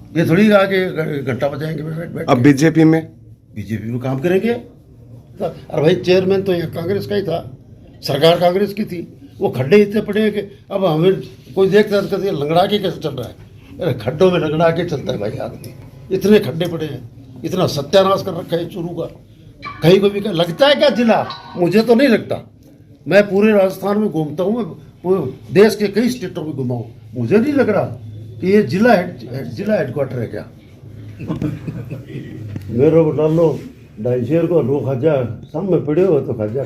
ये थोड़ी आके घंटा बजाएंगे बैठ बैठ। अब बीजेपी में काम करेंगे। अरे भाई चेयरमैन तो यहाँ कांग्रेस का ही था, सरकार कांग्रेस की थी। वो खड्डे इतने पड़े हैं कि अब हमें कोई देखता है तो कहते हैं लंगड़ा के कैसे चल रहा है। अरे खड्डों में लंगड़ा के चलता है भाई आदमी, इतने खड्डे पड़े हैं, इतना सत्यानाश कर रखा है चूरू का। कहीं को भी लगता है क्या जिला? मुझे तो नहीं लगता। मैं पूरे राजस्थान में घूमता हूँ, मैं पूरे देश के कई स्टेटों में घुमा हूँ, मुझे नहीं लग रहा कि ये जिला हेडक्वार्टर है क्या। मेरे को डाल लो 250 को लो खाजा सामने पड़े हो तो खाजा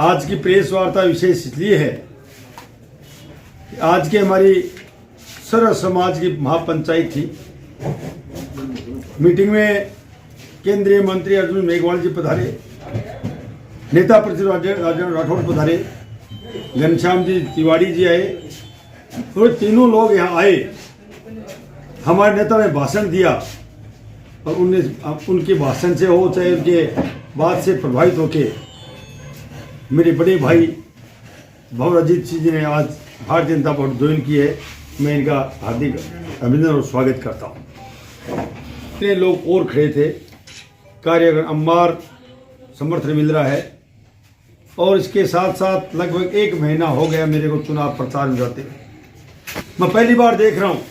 आज की प्रेस वार्ता विशेष इसलिए है कि आज के हमारी सर्व समाज की महापंचायत थी। मीटिंग में केंद्रीय मंत्री अर्जुन मेघवाल जी पधारे, नेता प्रतिपक्ष राजेंद्र राठौड़ पधारे, घनश्याम जी तिवारी जी आए और तीनों लोग यहाँ आए। हमारे नेता ने भाषण दिया और उनके भाषण से हो चाहे उनके बात से प्रभावित होके मेरे बड़े भाई भंवर अजीत सिंह जी ने आज भारतीय जनता पार्टी ज्वाइन की है। मैं इनका हार्दिक अभिनंदन और स्वागत करता हूँ। इतने लोग और खड़े थे, कार्यकर्ता अम्बार समर्थन मिल रहा है और इसके साथ साथ लगभग 1 महीना हो गया मेरे को चुनाव प्रचार में जाते। मैं पहली बार देख रहा हूँ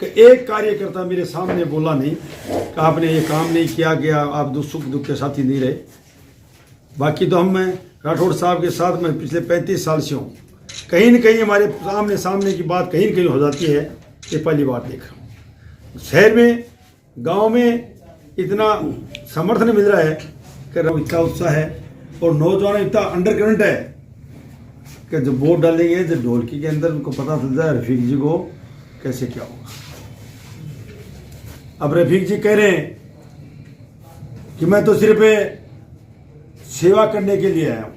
कि एक कार्यकर्ता मेरे सामने बोला नहीं कि आपने ये काम नहीं किया गया, आप सुख दुख के साथी नहीं रहे। बाकी तो हम मैं राठौड़ साहब के साथ मैं पिछले 35 साल से हूँ। कहीं न कहीं हमारे सामने की बात कहीं न कहीं हो जाती है। ये पहली बार देख रहा हूँ। शहर में गांव में इतना समर्थन मिल रहा है कि इतना उत्साह है और नौजवान इतना अंडर करंट है कि जब वोट डालेंगे जब ढोलकी के अंदर उनको पता चल जाए रफीक जी को कैसे क्या होगा। अब रफीक जी कह रहे हैं कि मैं तो सिर्फ सेवा करने के लिए आया हूँ।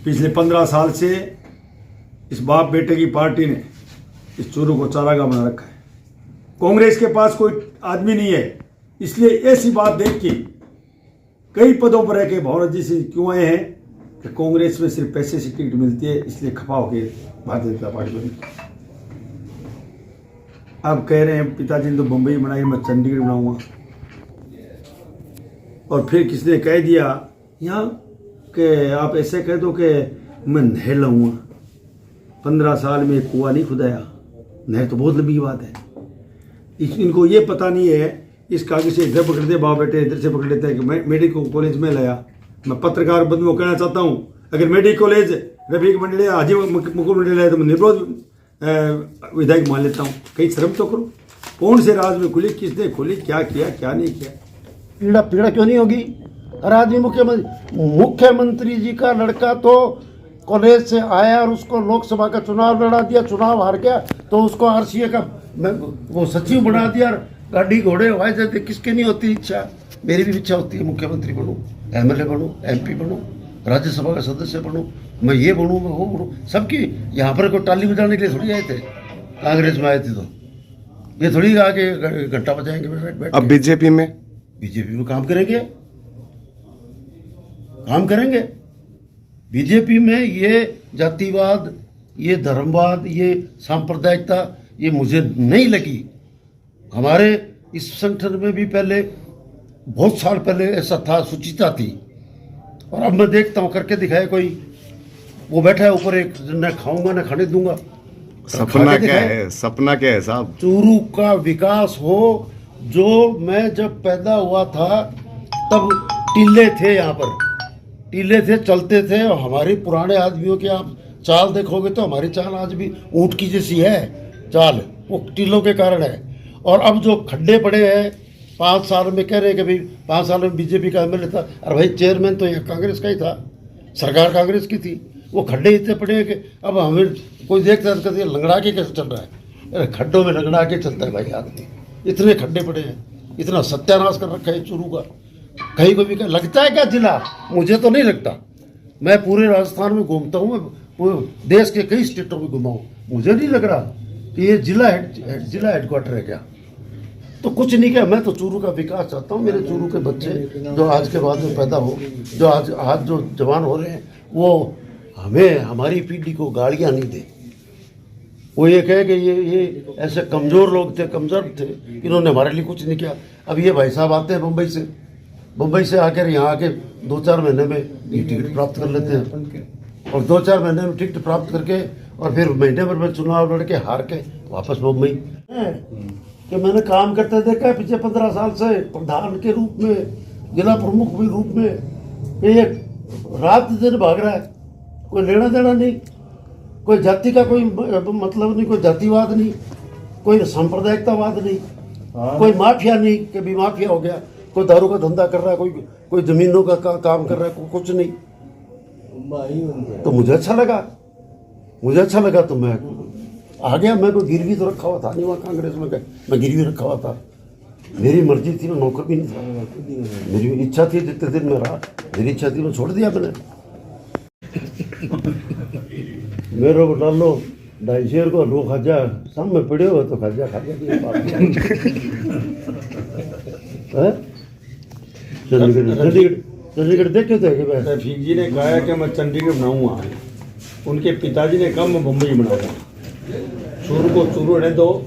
पिछले 15 साल से इस बाप बेटे की पार्टी ने इस चूरू को चारागाह बना रखा है। कांग्रेस के पास कोई आदमी नहीं है, इसलिए ऐसी बात देख के कई पदों पर है कि भंवर जी से क्यों आए हैं कि कांग्रेस में सिर्फ पैसे से टिकट मिलती है, इसलिए खपा होकर भारतीय जनता पार्टी बनी। अब कह रहे हैं पिताजी ने तो मुंबई बनाई, मैं चंडीगढ़ बनाऊंगा। और फिर किसने कह दिया यहाँ कि आप ऐसे कह दो कि मैं नहर लाऊंगा। 15 साल में कुआं नहीं खुदाया, नहर तो बहुत लंबी बात है। इनको ये पता नहीं है, इस कागज से इधर पकड़ते बाप बेटे इधर से पकड़ लेते हैं कि मैं मेडिकल कॉलेज में लाया। मैं पत्रकार बंद में कहना चाहता हूँ, अगर मेडिकल कॉलेज रफीक मंडल हाजी मुकुल मंडल है तो मैं निर्विरोध विधायक मान लेता हूँ। कहीं शर्म तो करो। कौन से राज में खुली, किसने खुली, क्या किया क्या नहीं किया। पीड़ा क्यों नहीं होगी? हर आदमी मुख्यमंत्री जी का लड़का तो कॉलेज से आया और उसको लोकसभा का चुनाव लड़ा दिया, चुनाव हार गया तो उसको आरसीए का वो सचिव बना दिया। गाड़ी घोड़े हवाई जहाज, किसके नहीं होती इच्छा? मेरी भी इच्छा होती है मुख्यमंत्री बनूं, एमएलए बनूं, एमपी बनूं, राज्यसभा का सदस्य बनूं, मैं ये बनूं, मैं वो बनूं। सबकी यहाँ पर कोई टाली बजाने के लिए थोड़ी आए थे, कांग्रेस में आए थे तो ये थोड़ी आके घंटा बजाएंगे बैठ बैठ। अब बीजेपी में काम करेंगे। बीजेपी में ये जातिवाद, ये धर्मवाद, ये सांप्रदायिकता ये मुझे नहीं लगी। हमारे इस संगठन में भी पहले बहुत साल पहले ऐसा था, सुचिता थी, और अब मैं देखता हूँ करके दिखाए कोई, वो बैठा है ऊपर, एक न खाऊंगा न खाने दूंगा। सपना क्या है साहब? चूरू का विकास हो। जो मैं जब पैदा हुआ था तब टीले थे, यहाँ पर टीले थे, चलते थे। और हमारे पुराने आदमियों के आप चाल देखोगे तो हमारी चाल आज भी ऊँट की जैसी है चाल, वो टीलों के कारण है। और अब जो खड्डे पड़े हैं 5 साल में, कह रहे हैं कि भाई 5 साल में बीजेपी का एमएलए था। अरे भाई चेयरमैन तो यहाँ कांग्रेस का ही था, सरकार कांग्रेस की थी। वो खड्डे इतने पड़े हैं कि अब हमें कोई देखता है तो कहते हैं लंगड़ा के कैसे चल रहा है। अरे खड्डों में लंगड़ा के चलता है भाई आदमी, इतने खड्डे पड़े हैं, इतना सत्यानाश कर रखा है चूरू का। कहीं को भी लगता है क्या जिला? मुझे तो नहीं लगता। मैं पूरे राजस्थान में घूमता हूँ, मैं पूरे देश के कई स्टेटों में घुमा हूँ, मुझे नहीं लग रहा कि ये जिला हेडक्वार्टर है क्या। तो कुछ नहीं किया। मैं तो चूरू का विकास चाहता हूँ। मेरे चूरू के बच्चे जो आज के बाद में पैदा हो, जो आज जो जवान हो रहे हैं, वो हमें हमारी पीढ़ी को गालियाँ नहीं दे, वो ये कहे कि ये ऐसे कमज़ोर लोग थे, कमज़ोर थे, इन्होंने हमारे लिए कुछ नहीं किया। अब ये भाई साहब आते हैं मुंबई से आकर यहाँ आके 2-4 महीने में ये टिकट प्राप्त कर लेते हैं, और 2-4 महीने में टिकट प्राप्त करके और फिर महीने भर में चुनाव लड़ के हार के वापस मुंबई। कि मैंने काम करते देखा है पिछले 15 साल से, प्रधान के रूप में, जिला प्रमुख के रूप में, ये रात दिन भाग रहा है, कोई लेना देना नहीं, कोई जाति का कोई मतलब नहीं, कोई जातिवाद नहीं, कोई सांप्रदायिकतावाद नहीं, कोई माफिया नहीं कि भी माफिया हो गया, कोई दारू का धंधा कर रहा है, कोई जमीनों का काम कर रहा है, कुछ नहीं। तो मुझे अच्छा लगा तो मैं आ गया। मैं कोई गिरवी तो रखा हुआ था नहीं वहाँ कांग्रेस में, मैं गिरवी रखा हुआ था, मेरी मर्जी थी, मैं नौकर भी नहीं था, मेरी इच्छा थी, जितने दिन में रहा मेरी इच्छा थी, मैं छोड़ दिया मैंने। मेरे को डाल लो 250 को लो खाजा, सामने पड़े हो तो खाजा चंडीगढ़ देखे थे कि मैं रफीक जी ने कहा कि मैं चंडीगढ़ बनाऊंगा, उनके पिताजी ने कहा मैं मुंबई बनाऊंगा। चूरू को चूरू रहने दो,